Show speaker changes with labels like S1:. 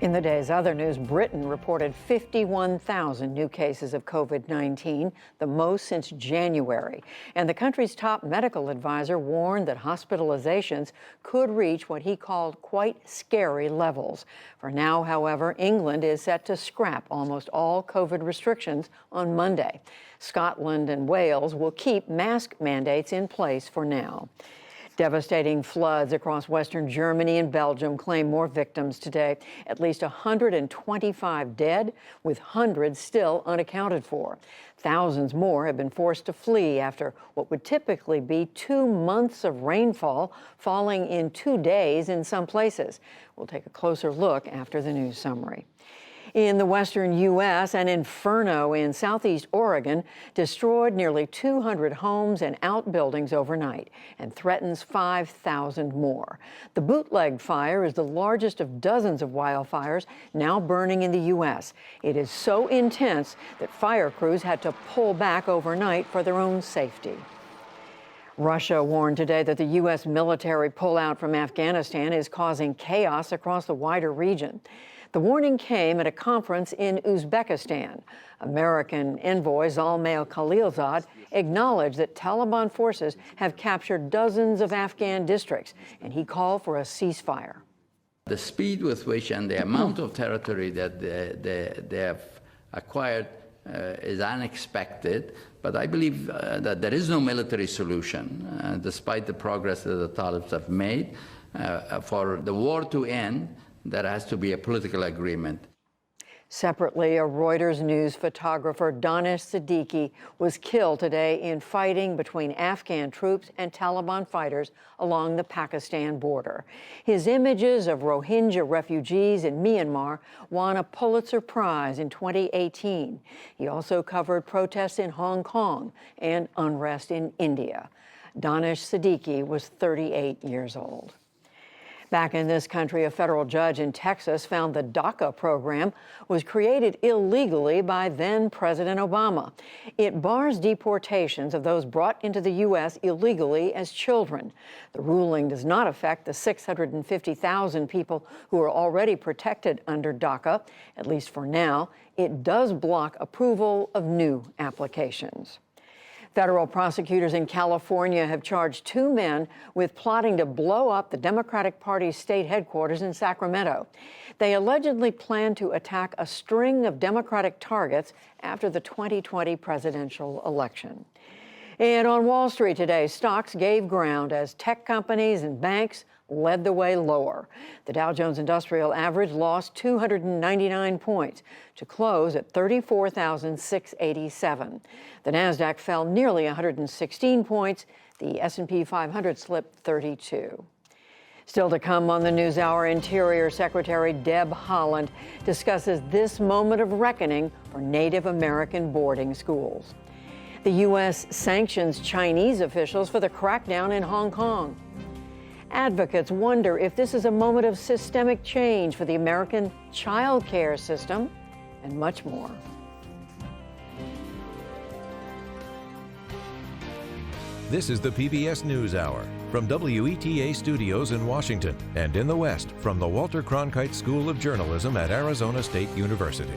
S1: In the day's other news, Britain reported 51,000 new cases of COVID-19, the most since January. And the country's top medical advisor warned that hospitalizations could reach what he called quite scary levels. For now, however, England is set to scrap almost all COVID restrictions on Monday. Scotland and Wales will keep mask mandates in place for now. Devastating floods across western Germany and Belgium claim more victims today. At least 125 dead, with hundreds still unaccounted for. Thousands more have been forced to flee after what would typically be 2 months of rainfall falling in 2 days in some places. We'll take a closer look after the news summary. In the western U.S., an inferno in southeast Oregon destroyed nearly 200 homes and outbuildings overnight and threatens 5,000 more. The Bootleg fire is the largest of dozens of wildfires now burning in the U.S. It is so intense that fire crews had to pull back overnight for their own safety. Russia warned today that the U.S. military pullout from Afghanistan is causing chaos across the wider region. The warning came at a conference in Uzbekistan. American envoy Zalmay Khalilzad acknowledged that Taliban forces have captured dozens of Afghan districts, and he called for a ceasefire.
S2: The speed with which and the amount of territory that they have acquired is unexpected, but I believe that there is no military solution, despite the progress that the Talibs have made. For the war to end, there has to be a political agreement.
S1: Separately, a Reuters News photographer, Danish Siddiqui, was killed today in fighting between Afghan troops and Taliban fighters along the Pakistan border. His images of Rohingya refugees in Myanmar won a Pulitzer Prize in 2018. He also covered protests in Hong Kong and unrest in India. Danish Siddiqui was 38 years old. Back in this country, a federal judge in Texas found the DACA program was created illegally by then-President Obama. It bars deportations of those brought into the U.S. illegally as children. The ruling does not affect the 650,000 people who are already protected under DACA, at least for now. It does block approval of new applications. Federal prosecutors in California have charged 2 men with plotting to blow up the Democratic Party's state headquarters in Sacramento. They allegedly plan to attack a string of Democratic targets after the 2020 presidential election. And on Wall Street today, stocks gave ground as tech companies and banks led the way lower. The Dow Jones Industrial Average lost 299 points to close at 34,687. The Nasdaq fell nearly 116 points. The S&P 500 slipped 32. Still to come on the NewsHour, Interior Secretary Deb Haaland discusses this moment of reckoning for Native American boarding schools. The U.S. sanctions Chinese officials for the crackdown in Hong Kong. Advocates wonder if this is a moment of systemic change for the American child care system, and much more.
S3: This is the PBS NewsHour from WETA Studios in Washington and in the West from the Walter Cronkite School of Journalism at Arizona State University.